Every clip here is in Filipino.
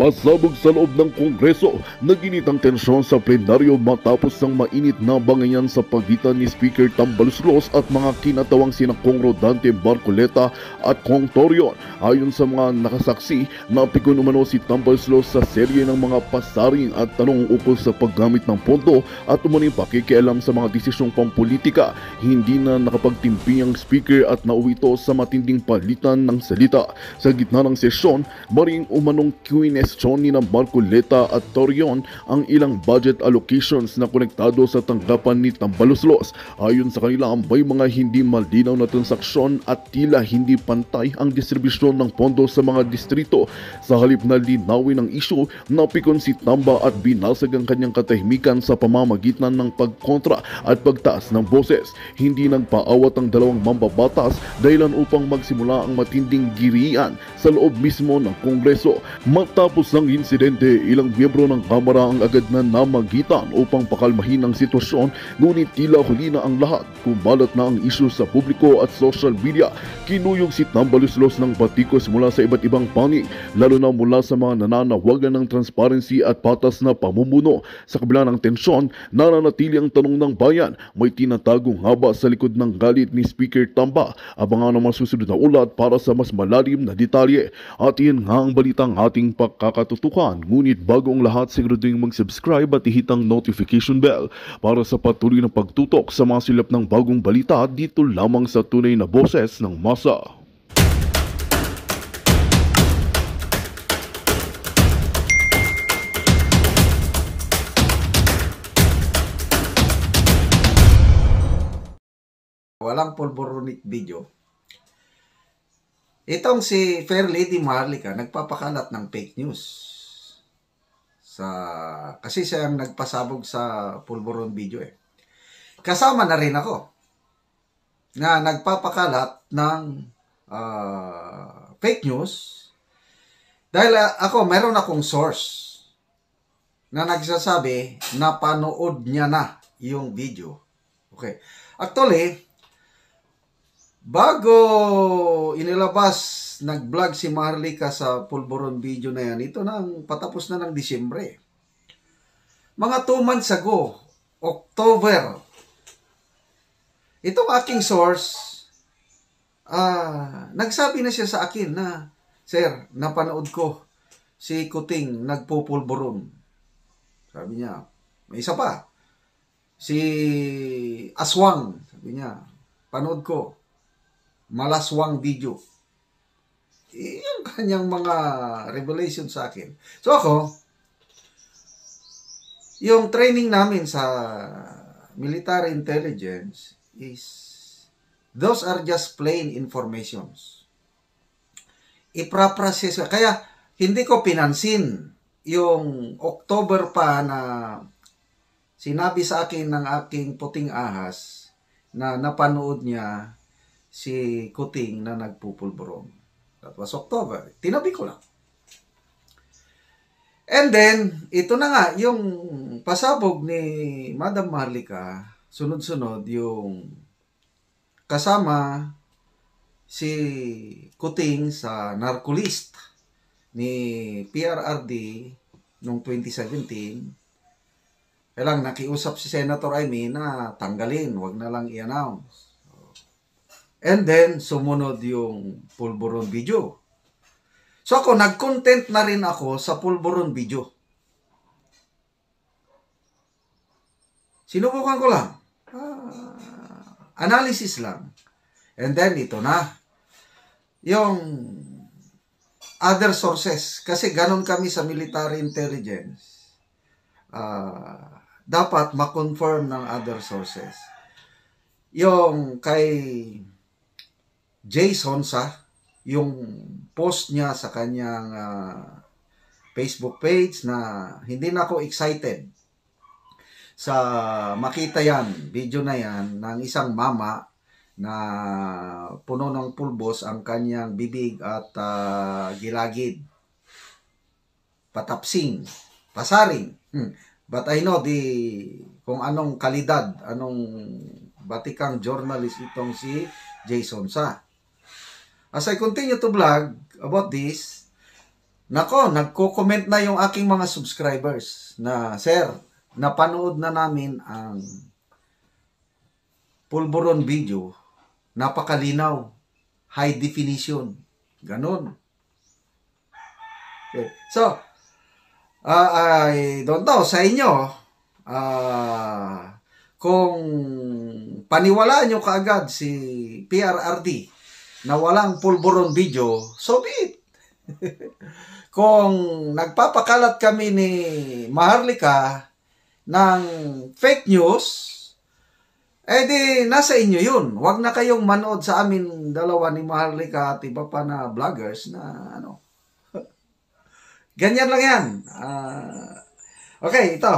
Pasabog sa loob ng Kongreso, naginit ang tensyon sa plenaryo matapos ng mainit na bangayan sa pagitan ni Speaker Tambaloslos at mga kinatawang sina Kong Rodante Marcoleta at Kong Torion. Ayon sa mga nakasaksi, napikon umano si Tambaloslos sa serye ng mga pasaring at tanong ukol sa paggamit ng pondo at umano'y pakikialam sa mga desisyong pampolitika. Hindi na nakapagtimpi ang Speaker at nauwi ito sa matinding palitan ng salita. Sa gitna ng sesyon, maring umanong Q&A ni na Marcoleta at Torion ang ilang budget allocations na konektado sa tanggapan ni Tambaloslos. Ayon sa kanila, may mga hindi malinaw na transaksyon at tila hindi pantay ang distribusyon ng pondo sa mga distrito. Sa halip na linawin ang isyu, napikon si Tamba at binasag ang kanyang katahimikan sa pamamagitan ng pagkontra at pagtaas ng boses. Hindi nagpaawat ang dalawang mambabatas dahilan upang magsimula ang matinding girian sa loob mismo ng Kongreso. Matapos ng insidente, ilang miyembro ng Kamara ang agad na namagitan upang pakalmahin ang sitwasyon, ngunit tila huli na ang lahat. Kumalat na ang isyu sa publiko at social media. Kinuyog si Tambaloslos ng batikos mula sa iba't ibang panig, lalo na mula sa mga nananawagan ng transparency at patas na pamumuno. Sa kabila ng tensyon, nananatili ang tanong ng bayan, may tinatagong haba sa likod ng galit ni Speaker Tamba. Abangan ang mga susunod na ulat para sa mas malalim na detalye. At iyan nga ang balitang ating pagkakatutukan. Ngunit bago ang lahat, siguraduhin mag-subscribe at ihitang notification bell para sa patuloy na pagtutok sa mga silap ng bagong balita dito lamang sa tunay na boses ng masa. Walang pulboronic video. Itong si Fair Lady Marlica nagpapakalat ng fake news. Kasi siya ang nagpasabog sa pulboron video eh. Kasama na rin ako na nagpapakalat ng fake news dahil ako meron akong source na nagsasabi na panood niya na yung video. Okay. Actually, bago inilabas, nag-vlog si Marlica sa pulboron video na yan, ito nang patapos na ng Disyembre. Mga 2 months ago, October, itong aking source, nagsabi na siya sa akin na, "Sir, napanood ko si Kuting nagpupulboron." Sabi niya, may isa pa, si Aswang, sabi niya, "Panood ko, malaswang video." Yung kanyang mga revelation sa akin. So ako, yung training namin sa military intelligence is, those are just plain informations. Ipraprocess. Kaya hindi ko pinansin yung October pa na sinabi sa akin ng aking puting ahas na napanood niya si Kuting na nagpupulboron. That was October. Tinabi ko lang. And then, ito na nga, yung pasabog ni Madam Marlica, sunod-sunod yung kasama si Kuting sa narcolist ni PRRD noong 2017. Kailang nakiusap si Senator Amy na tanggalin, wag na lang i-announce. And then, sumunod yung pulboron video. So ako, nag-content na rin ako sa pulboron video. Sinubukan ko lang. Analysis lang. And then, ito na. Yung other sources. Kasi ganon kami sa military intelligence. Dapat ma-confirm ng other sources. Yung kay Jason yung post niya sa kanyang Facebook page na hindi na ako excited sa makita yan, video na yan, ng isang mama na puno ng pulbos ang kanyang bibig at gilagid. Patapsing, pasaring. But I know kung anong kalidad, anong batikang journalist itong si Jason Sa. As I continue to vlog about this, Nako, nagko-comment na yung aking mga subscribers na, Sir, napanood na namin ang pulburon video. Napakalinaw. High definition. Ganon. Okay. So, I don't know sa inyo, kung paniwalaan nyo kaagad si PRRD na walang pulburon video, so be it. Kung nagpapakalat kami ni Maharlika ng fake news, di nasa inyo yun. Huwag na kayong manood sa amin dalawa ni Maharlika at iba pa na vloggers na ano. Ganyan lang yan. Okay, ito.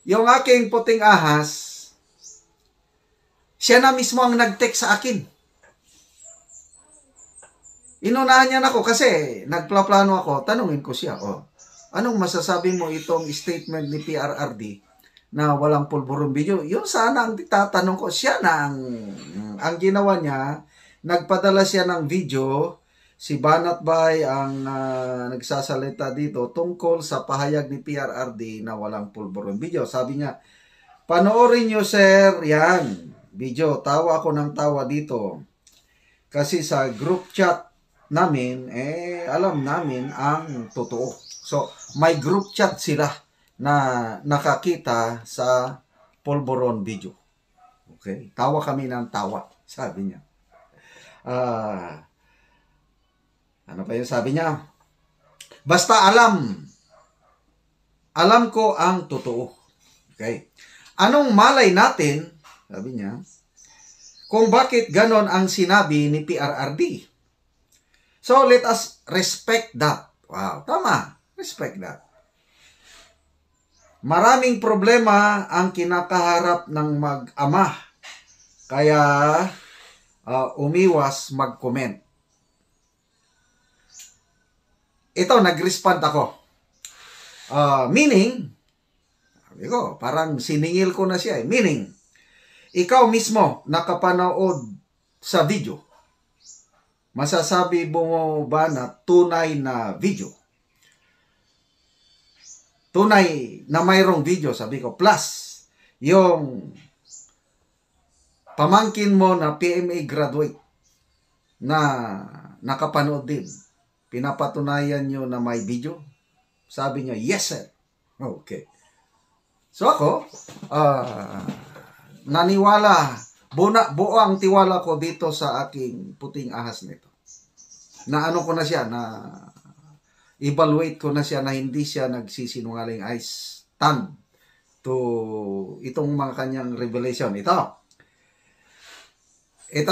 Yung aking puting ahas, siya na mismo ang nag-text sa akin. Inunahan niya na ako kasi nagplaplano ako, tanungin ko siya, anong masasabi mo itong statement ni PRRD na walang pulburon video? Yun sana ang tatanong ko. Siya na ang ginawa niya, nagpadala siya ng video, si Banat Bay ang nagsasalita dito tungkol sa pahayag ni PRRD na walang pulburon video. Sabi niya, panoorin niyo sir, yan, video, tawa ako ng tawa dito. Kasi sa group chat namin, alam namin ang totoo. So, may group chat sila na nakakita sa pulburon video. Okay? Tawa kami ng tawa, sabi niya. Ano pa yung sabi niya? Basta alam ko ang totoo. Okay? Anong malay natin, sabi niya, kung bakit ganon ang sinabi ni PRRD? So, let us respect that. Wow, tama. Respect that. Maraming problema ang kinakaharap ng mag-ama. Kaya, umiwas mag-comment. Ito, nag-respond ako. Meaning, sabi ko, parang siningil ko na siya. Meaning, ikaw mismo nakapanood sa video. Masasabi mo ba na tunay na video? Tunay na mayroong video, sabi ko. Plus, yung pamangkin mo na PMA graduate na nakapanood din. Pinapatunayan nyo na may video? Sabi niya, yes sir. Okay. So ako, naniwala, buo ang tiwala ko dito sa aking puting ahas nito. Na ano ko na siya, na evaluate ko na siya na hindi siya nagsisinungaling. I stand to itong mga kanyang revelation. Ito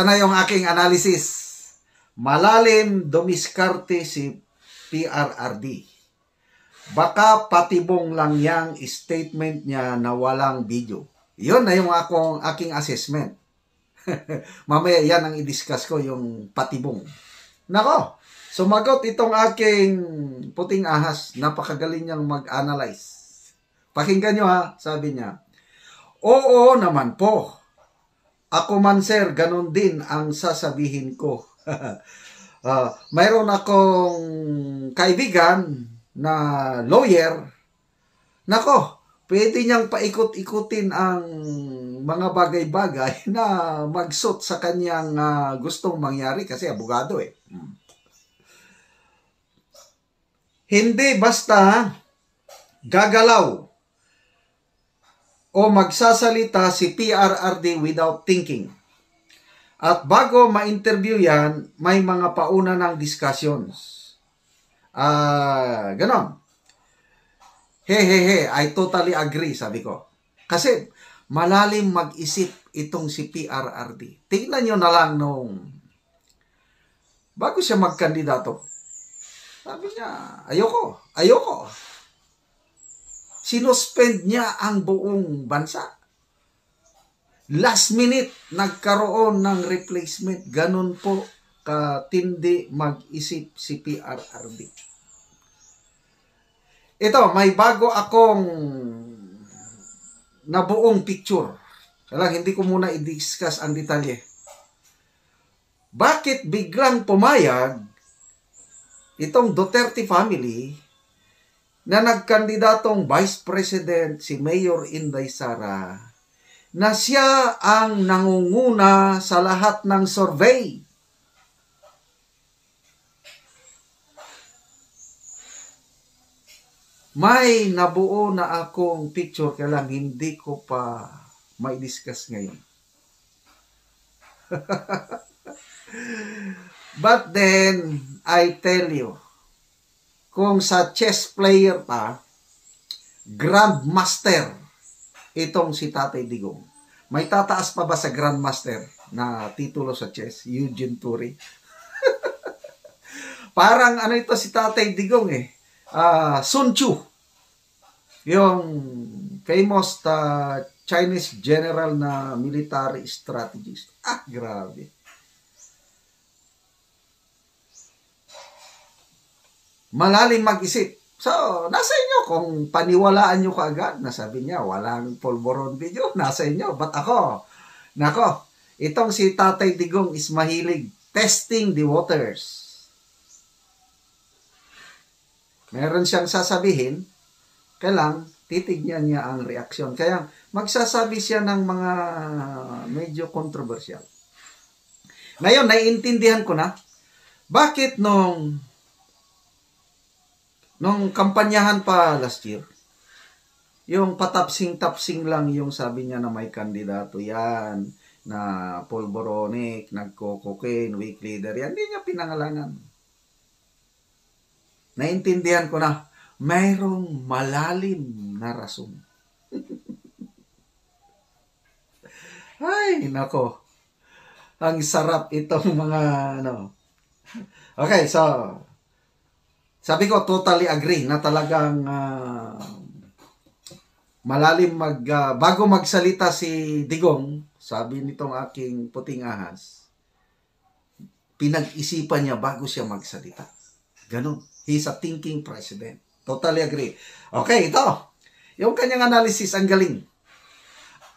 na yung aking analysis. Malalim dumiskarte si PRRD. Baka patibong lang yang statement niya na walang video. Yun na yung aking assessment. Mamaya yan ang i-discuss ko, yung patibong. Nako, sumagot itong aking puting ahas. Napakagaling niyang mag-analyze. Pakinggan nyo ha, sabi niya. Oo naman po. Ako man sir, ganun din ang sasabihin ko. Mayroon akong kaibigan na lawyer. Nako, pwede niyang paikot-ikutin ang mga bagay-bagay na magsot sa kanyang gustong mangyari kasi abogado eh. Hindi basta gagalaw o magsasalita si PRRD without thinking. At bago ma-interview yan, may mga pauna ng discussions. Ganon. I totally agree, sabi ko. Kasi malalim mag-isip itong si PRRD. Tingnan nyo na lang nung bago siya magkandidato. Sabi niya, ayoko. Sinuspend niya ang buong bansa. Last minute, nagkaroon ng replacement. Ganon po katindi mag-isip si PRRD. Ito, may bago akong nabuong picture. Kaya hindi ko muna i-discuss ang detalye. Bakit biglang pumayag itong Duterte family na nagkandidatong Vice President si Mayor Inday Sara na siya ang nangunguna sa lahat ng survey. May nabuo na akong picture, kaya lang hindi ko pa may discuss ngayon. But then, I tell you, kung sa chess player pa, Grandmaster, itong si Tatay Digong. May tataas pa ba sa Grandmaster na titulo sa chess? Eugene Turi. Parang ano ito si Tatay Digong eh. Sun Tzu. Yung famous Chinese general na military strategist. Grabe. Malalim mag-isip. So, nasa inyo kung paniwalaan nyo kaagad. Nasabi niya, walang polvoron video. Nasa inyo. But ako, nako, itong si Tatay Digong is mahilig testing the waters. Meron siyang sasabihin, kailang titignan niya ang reaksyon. Kaya magsasabi siya ng mga medyo controversial. Ngayon, naiintindihan ko na, bakit nung kampanyahan pa last year, yung patapsing-tapsing lang yung sabi niya na may kandidato yan, na polboronic, nagko-cocaine, weak leader, yan, hindi niya pinangalanan. Naintindihan ko na, mayroong malalim na rason. Ay, nako. Ang sarap itong mga, Okay, so, sabi ko, totally agree na talagang malalim bago magsalita si Digong, sabi nitong aking puting ahas, pinag-isipan niya bago siya magsalita. Ganun. He's a thinking president. Totally agree. Okay, ito. Yung kanyang analysis, ang galing.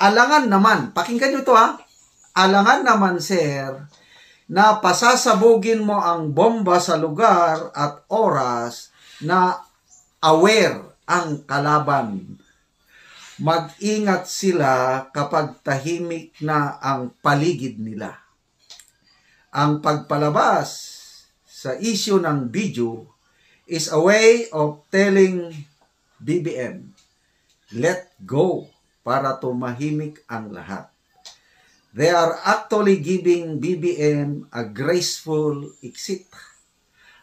Alangan naman, pakinggan nyo ito Alangan naman, sir, na pasasabugin mo ang bomba sa lugar at oras na aware ang kalaban. Mag-ingat sila kapag tahimik na ang paligid nila. Ang pagpalabas sa issue ng video is a way of telling BBM, let go, para tumahimik ang lahat. They are actually giving BBM a graceful exit.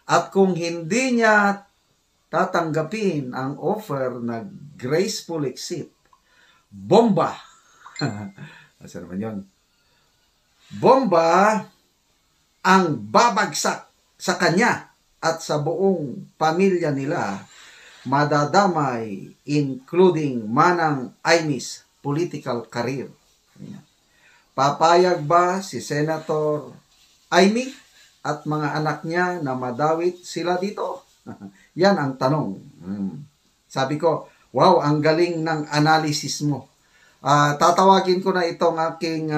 At kung hindi niya tatanggapin ang offer na graceful exit, bomba. Asa naman yun? Bomba ang babagsak sa kanya at sa buong pamilya nila, madadamay, including Manang Aymi's political career. Papayag ba si Senator Aymi at mga anak niya na madawit sila dito? Yan ang tanong. Sabi ko, wow, ang galing ng analysis mo. Tatawagin ko na itong aking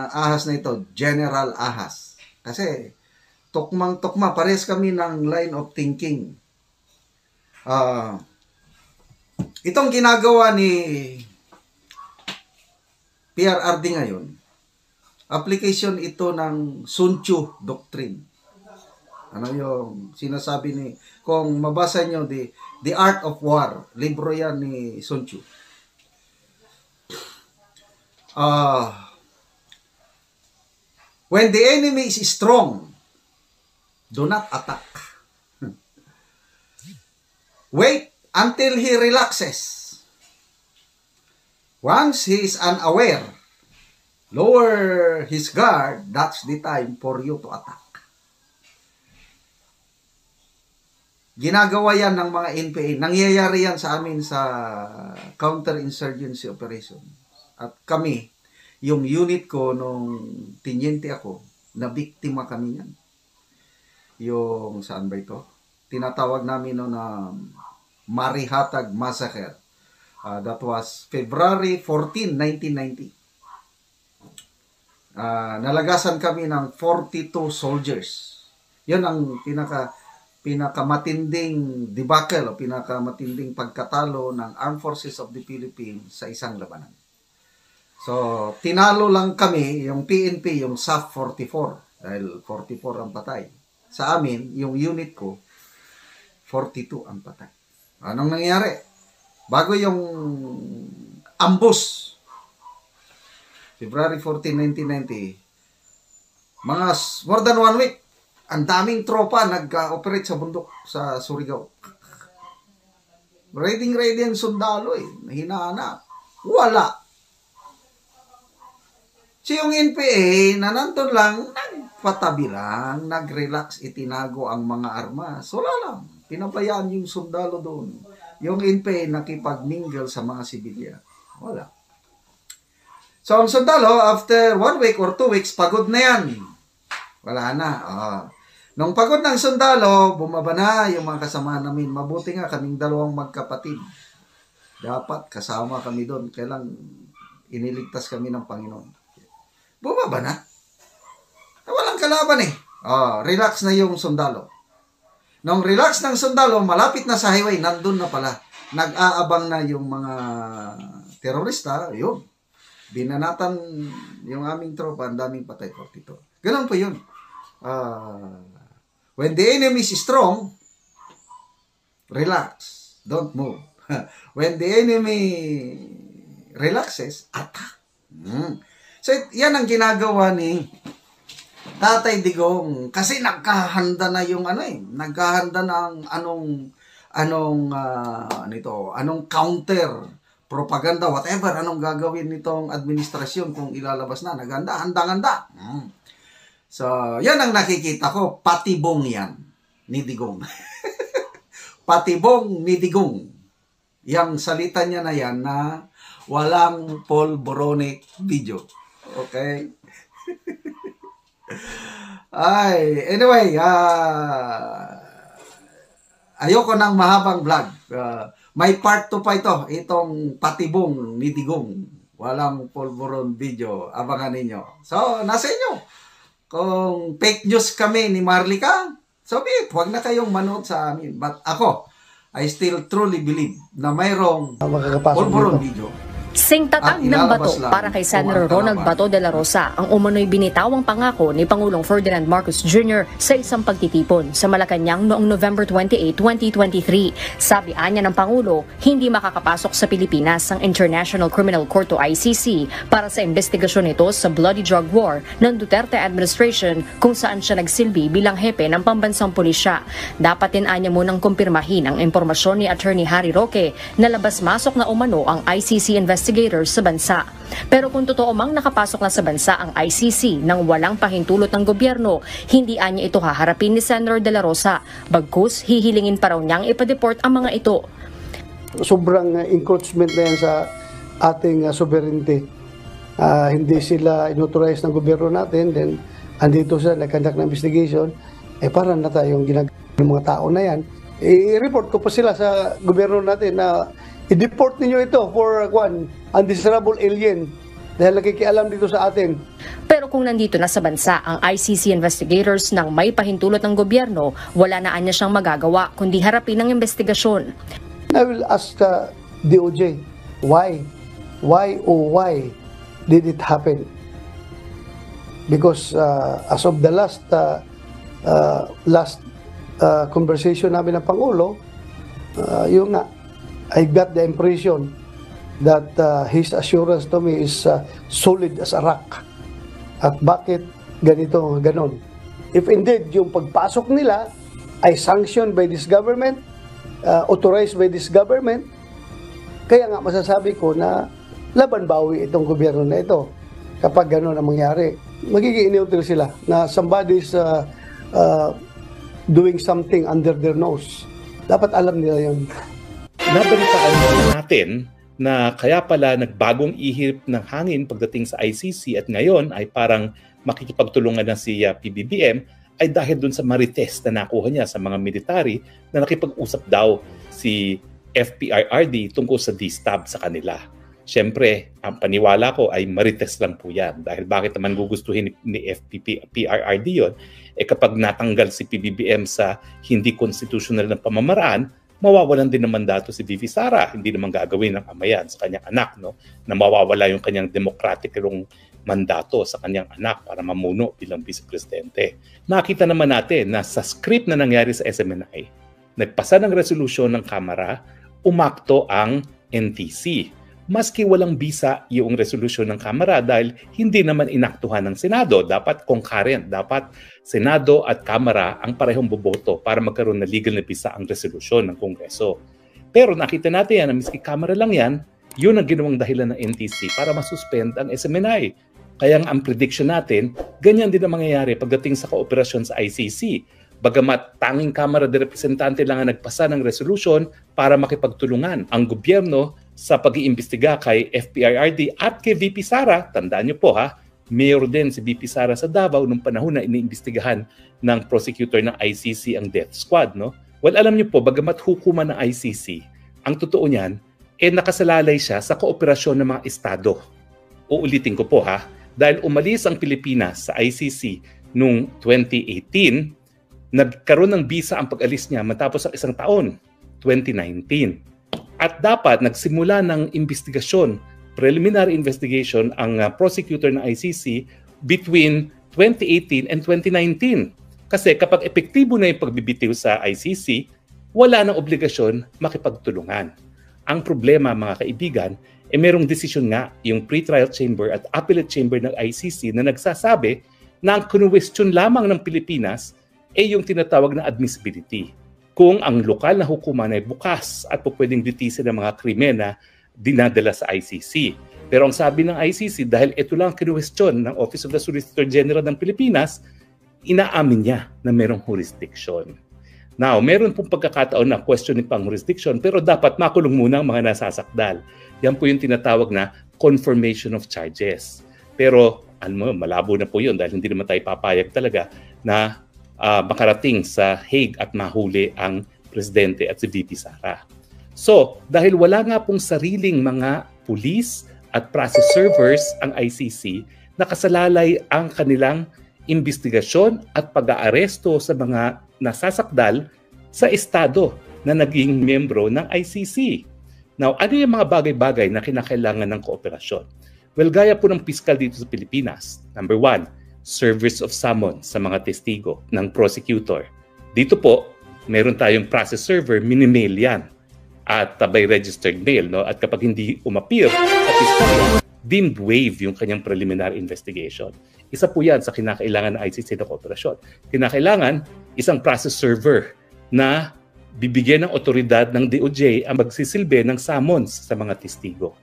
ahas na ito, General Ahas. Kasi tukmang-tukma, parehas kami ng line of thinking. Itong ginagawa ni PRRD ngayon, application ito ng Sun Tzu Doctrine. Ano yung sinasabi ni, kung mabasa nyo, The Art of War, libro yan ni Sun Tzu. When the enemy is strong, do not attack. Wait until he relaxes. Once he is unaware, lower his guard, that's the time for you to attack. Ginagawa yan ng mga NPA. Nangyayari yan sa amin sa counter-insurgency operation. At kami, yung unit ko nung tinyente ako, na biktima kami yan. Yung, saan ba ito? Tinatawag namin na Marihatag Massacre. That was February 14, 1990. Nalagasan kami ng 42 soldiers. Yun ang pinakamatinding debacle o pinakamatinding pagkatalo ng Armed Forces of the Philippines sa isang labanan. So, tinalo lang kami, yung PNP, yung SAF 44, dahil 44 ang patay. Sa amin, yung unit ko, 42 ang patay. Anong nangyari? Bago yung ambush, February 14, 1990, mga more than 1 week, ang daming tropa nag-operate sa bundok sa Surigao. Ready ang sundalo eh. Hinahanap. Wala. So yung NPA na nandun lang, nagpatabi lang, nag-relax, itinago ang mga armas. Wala lang. Pinabayaan yung sundalo doon. Yung NPA nakipag-mingle sa mga sibilya. Wala. So ang sundalo, after 1 week or 2 weeks, pagod na yan. Wala na. Nung pagod ng sundalo, bumaba na yung mga kasama namin. Mabuti nga kaming dalawang magkapatid. Dapat kasama kami doon. Kailang iniligtas kami ng Panginoon. Bumaba na. Walang kalaban eh. Relax na yung sundalo. Nung relax ng sundalo, malapit na sa highway, nandun na pala. Nag-aabang na yung mga terorista. Yun. Binanatan yung aming tropa, ang daming patay, 42. Ganun po yun. When the enemy is strong, relax. Don't move. When the enemy relaxes, attack. So, yan ang ginagawa ni Tatay Digong. Kasi nagkahanda na yung nagkahanda na ang anong counter propaganda, whatever, anong gagawin nitong administrasyon kung ilalabas na. Naghanda, handang-handa. So, yan ang nakikita ko. Patibong yan ni Digong. Patibong ni Digong. Yang salita niya na yan na walang polboronic video. Okay? Anyway, ayoko ng mahabang vlog. May part 2 pa ito. Itong patibong ni Digong. Walang polboron video. Abangan ninyo. So, nasa inyo. Kung fake news kami ni Marlica, so be it, huwag na kayong manood sa amin. But ako, I still truly believe na mayroong polboron video. Singtatag ng bato para kay Senator Ronald Bato de la Rosa ang umano'y binitawang pangako ni Pangulong Ferdinand Marcos Jr. sa isang pagtitipon sa Malacanang noong November 28, 2023. Sabi anya ng Pangulo, hindi makakapasok sa Pilipinas ang International Criminal Court o ICC para sa investigasyon nito sa bloody drug war ng Duterte administration kung saan siya nagsilbi bilang hepe ng pambansang pulisya. Dapat din anya munang kumpirmahin ang impormasyon ni Attorney Harry Roque na labas-masok na umano ang ICC investigators sa bansa. Pero kung totoo mang nakapasok na sa bansa ang ICC nang walang pahintulot ng gobyerno, hindi anya ito haharapin ni Senator De La Rosa. Bagkus, hihilingin pa raw niyang ipa-deport ang mga ito. Sobrang encroachment na yan sa ating sovereignty. Hindi sila inauthorize ng gobyerno natin, then andito sila nag-conduct ng investigation, para na tayong ginagawa ng mga tao na yan. I-report ko pa sila sa gobyerno natin na i-deport ninyo ito for undesirable alien dahil nakikialam dito sa atin. Pero kung nandito na sa bansa ang ICC investigators nang may pahintulot ng gobyerno, wala na anya siyang magagawa kundi harapin ang investigasyon. I will ask DOJ, why? Why did it happen? Because as of the last conversation namin ng Pangulo, yung nga, I got the impression that his assurance to me is solid as a rock. At bakit ganito, ganon? If indeed yung pagpasok nila ay sanctioned by this government, authorized by this government, kaya nga masasabi ko na laban bawi itong gobyerno na ito. Kapag ganon ang mangyari, magiging neutral sila na somebody's doing something under their nose. Dapat alam nila yun. Nabalitaan natin na kaya pala nagbagong ihip ng hangin pagdating sa ICC at ngayon ay parang makikipagtulungan na si PBBM ay dahil dun sa marites na nakuha niya sa mga military na nakipag-usap daw si FPIRD tungkol sa distab sa kanila. Siyempre, ang paniwala ko ay marites lang po yan. Dahil bakit naman gugustuhin ni PRRD yun? Kapag natanggal si PBBM sa hindi constitutional na pamamaraan, mawawalan din ng mandato si VP Sara. Hindi naman gagawin ng ama yan sa kanyang anak, no? Na mawawala yung kanyang democratic mandato sa kanyang anak para mamuno bilang vice presidente. Nakita naman natin na sa script na nangyari sa SMNI, nagpasa ng resolusyon ng Kamara, umakto ang NTC. Maski walang bisa yung resolusyon ng Kamara dahil hindi naman inaktuhan ng Senado. Dapat concurrent, dapat Senado at Kamara ang parehong boboto para magkaroon na legal na bisa ang resolusyon ng Kongreso. Pero nakita natin yan na miski Kamara lang yan, yun ang ginawang dahilan ng NTC para masuspend ang SMNI. Kaya ang prediction natin, ganyan din ang mangyayari pagdating sa kooperasyon sa ICC. Bagamat tanging Kamara de Representante lang ang nagpasa ng resolution para makipagtulungan ang gobyerno sa pag-iimbestiga kay FPRRD at kay VP Sara. Tandaan niyo po ha, mayor din si VP Sara sa Davao nung panahon na iniimbestigahan ng prosecutor ng ICC ang death squad. No? Well, alam niyo po, bagamat hukuman ng ICC, ang totoo niyan, nakasalalay siya sa kooperasyon ng mga estado. Uulitin ko po ha, dahil umalis ang Pilipinas sa ICC noong 2018, nagkaroon ng bisa ang pag-alis niya matapos ang isang taon, 2019. At dapat nagsimula ng investigasyon, preliminary investigation ang prosecutor ng ICC between 2018 and 2019. Kasi kapag epektibo na yung pagbibitiw sa ICC, wala nang obligasyon makipagtulungan. Ang problema mga kaibigan, merong desisyon nga yung pre-trial chamber at appellate chamber ng ICC na nagsasabi na ang kinwestiyon lamang ng Pilipinas yung tinatawag na admissibility. Kung ang lokal na hukuman ay bukas at pwedeng ditisin ng mga krimen na dinadala sa ICC. Pero ang sabi ng ICC, dahil ito lang kinwestiyon ng Office of the Solicitor General ng Pilipinas, inaamin niya na merong jurisdiction. Now, meron pong pagkakataon na questionin pang jurisdiction pero dapat makulong muna ang mga nasasakdal. Yan po yung tinatawag na confirmation of charges. Pero malabo na po yun dahil hindi naman tayo papayag talaga na makarating sa Hague at mahuli ang presidente at si VP Sara. So, dahil wala nga pong sariling mga pulis at process servers ang ICC, nakasalalay ang kanilang investigasyon at pag-aaresto sa mga nasasakdal sa estado na naging membro ng ICC. Now, ano yung mga bagay-bagay na kinakailangan ng kooperasyon? Well, gaya po ng piskal dito sa Pilipinas. Number 1, service of summons sa mga testigo ng prosecutor. Dito po, meron tayong process server, mini-mail yan. At by registered mail. No? At kapag hindi umapir sa piskal, deemed waive yung kanyang preliminary investigation. Isa po yan sa kinakailangan ng ICC na kooperasyon. Kinakailangan isang process server na bibigyan ng otoridad ng DOJ ang magsisilbi ng summons sa mga testigo.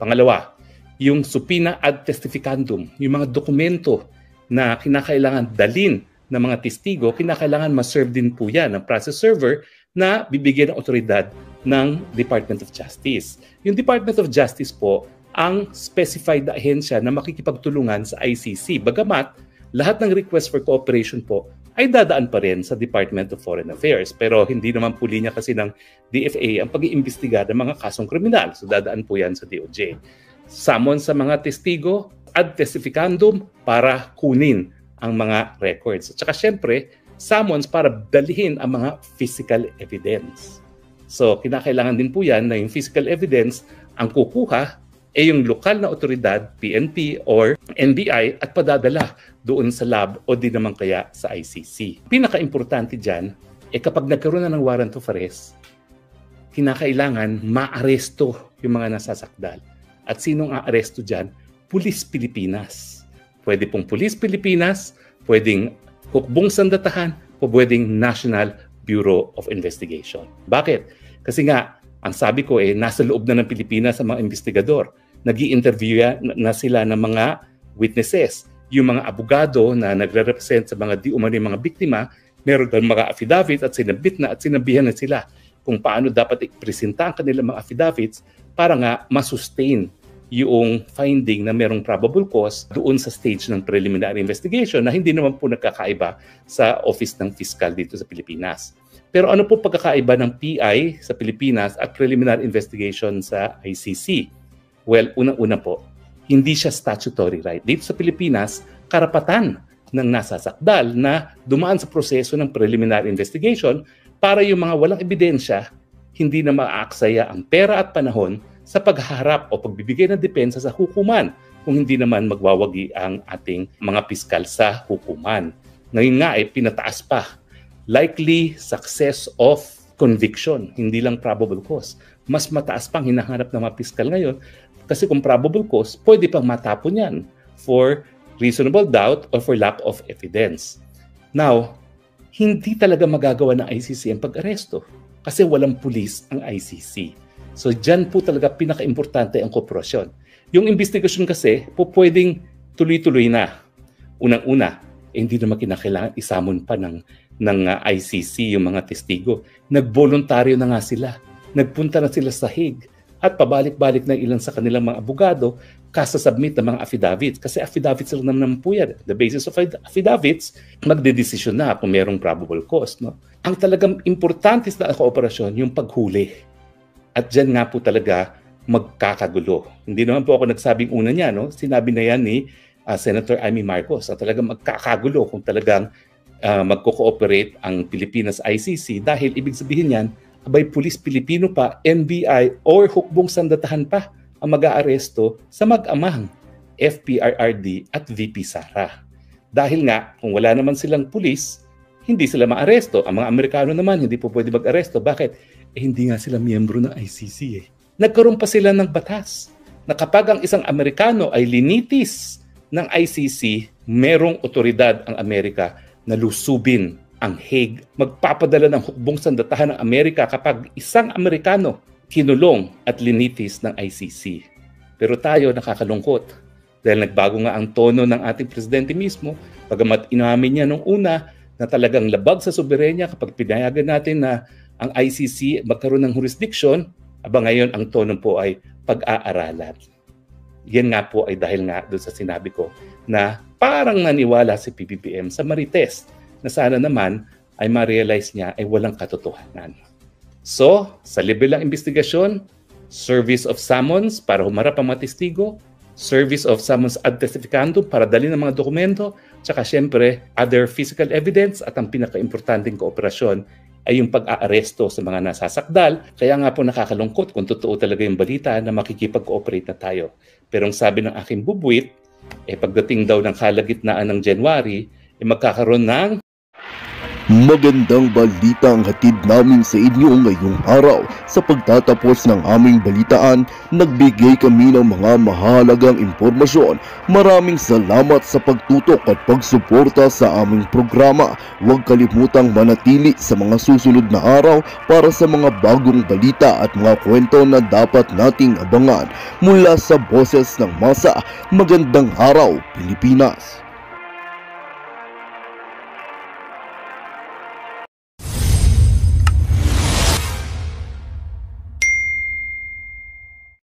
Pangalawa, yung subpoena ad testificandum, yung mga dokumento na kinakailangan dalin ng mga testigo, kinakailangan ma-serve din po yan ng process server na bibigyan ng otoridad ng Department of Justice. Yung Department of Justice po ang specified na ahensya na makikipagtulungan sa ICC. Bagamat lahat ng request for cooperation po ay dadaan pa rin sa Department of Foreign Affairs. Pero hindi naman po linya kasi ng DFA ang pag-iimbestiga ng mga kasong kriminal. So dadaan po yan sa DOJ. Summon sa mga testigo, ad testificandum para kunin ang mga records. At saka syempre, summons para dalhin ang mga physical evidence. So kinakailangan din po yan na yung physical evidence ang kukuha yung lokal na otoridad, PNP or NBI at padadala doon sa lab o di naman kaya sa ICC. Pinaka-importante dyan, kapag nagkaroon na ng warrant of arrest, kinakailangan maaresto yung mga nasasakdal. At sinong aaresto dyan? Pulis Pilipinas. Pwede pong Pulis Pilipinas, pwedeng hukbong sandatahan, o pwedeng National Bureau of Investigation. Bakit? Kasi nga, ang sabi ko nasa loob na ng Pilipinas ang mga investigador. Nag-i-interview na sila ng mga witnesses. Yung mga abogado na nagre-represent sa mga di umano mga biktima, meron doon mga affidavit at sinabit na at sinabihan na sila kung paano dapat i-presenta ang kanilang mga affidavits para nga masustain yung finding na merong probable cause doon sa stage ng preliminary investigation na hindi naman po nagkakaiba sa Office ng Fiscal dito sa Pilipinas. Pero ano po pagkakaiba ng PI sa Pilipinas at preliminary investigation sa ICC? Well, unang-una po, hindi siya statutory right. Dito sa Pilipinas, karapatan ng nasasakdal na dumaan sa proseso ng preliminary investigation para yung mga walang ebidensya, hindi na maaaksaya ang pera at panahon sa pagharap o pagbibigay ng depensa sa hukuman kung hindi naman magwawagi ang ating mga piskal sa hukuman. Ngayon nga ay pinataas pa. Likely success of conviction, hindi lang probable cause. Mas mataas pang hinahanap ng mga piskal ngayon kasi kung probable cause, pwede pang matapon yan for reasonable doubt or for lack of evidence. Now, hindi talaga magagawa ng ICC ang pag-aresto kasi walang pulis ang ICC. So dyan po talaga pinaka-importante ang kooperasyon. Yung investigasyon kasi po pwedeng tuloy-tuloy na. Unang-una, hindi naman kinakailangan isamon pa ng ICC yung mga testigo. Nagboluntaryo na nga sila. Nagpunta na sila sa Hague at pabalik-balik na ilan sa kanilang mga abogado kasasubmit ng mga affidavits. Kasi affidavits lang naman po yan. The basis of affidavits, magdedesisyon na kung merong probable cause. No? Ang talagang importante sa kooperasyon, yung paghuli. At dyan nga po talaga magkakagulo. Hindi naman po ako nagsabing una niya. No? Sinabi na yan ni Senator Amy Marcos na talagang magkakagulo kung talagang magko-cooperate ang Pilipinas ICC dahil ibig sabihin yan, abay pulis Pilipino pa, NBI or hukbong sandatahan pa ang mag-aaresto sa mag-amang FPRRD at VP Sara. Dahil nga, kung wala naman silang pulis, hindi sila maaresto. Ang mga Amerikano naman, hindi po pwede mag-aresto. Bakit? Hindi nga sila miyembro ng ICC eh. Nagkaroon pa sila ng batas na kapag ang isang Amerikano ay linitis ng ICC, merong otoridad ang Amerika na lusubin ang Hague. Magpapadala ng hukbong sandatahan ng Amerika kapag isang Amerikano kinulong at linitis ng ICC. Pero tayo nakakalungkot dahil nagbago nga ang tono ng ating presidente mismo, bagamat inamin niya nung una na talagang labag sa soberenya kapag pinayagan natin na ang ICC magkaroon ng jurisdiction, ngayon ang tono po ay pag-aaralan. Yan nga po ay dahil nga doon sa sinabi ko na parang naniwala si PBBM sa Marites na sana naman ay ma-realize niya ay walang katotohanan. So, sa level ng investigasyon, service of summons para humarap ang mga testigo, service of summons ad testificandum para dalhin ang mga dokumento, tsaka syempre other physical evidence at ang pinaka-importanting kooperasyon ay yung pag-aaresto sa mga nasasakdal. Kaya nga po nakakalungkot kung totoo talaga yung balita na makikipag-cooperate na tayo. Pero ang sabi ng aking bubuit, pagdating daw ng kalagitnaan ng January, magkakaroon ng magandang balita ang hatid namin sa inyo ngayong araw. Sa pagtatapos ng aming balitaan, nagbigay kami ng mga mahalagang impormasyon. Maraming salamat sa pagtutok at pagsuporta sa aming programa. Huwag kalimutang manatili sa mga susunod na araw para sa mga bagong balita at mga kwento na dapat nating abangan. Mula sa Boses ng Masa, magandang araw Pilipinas!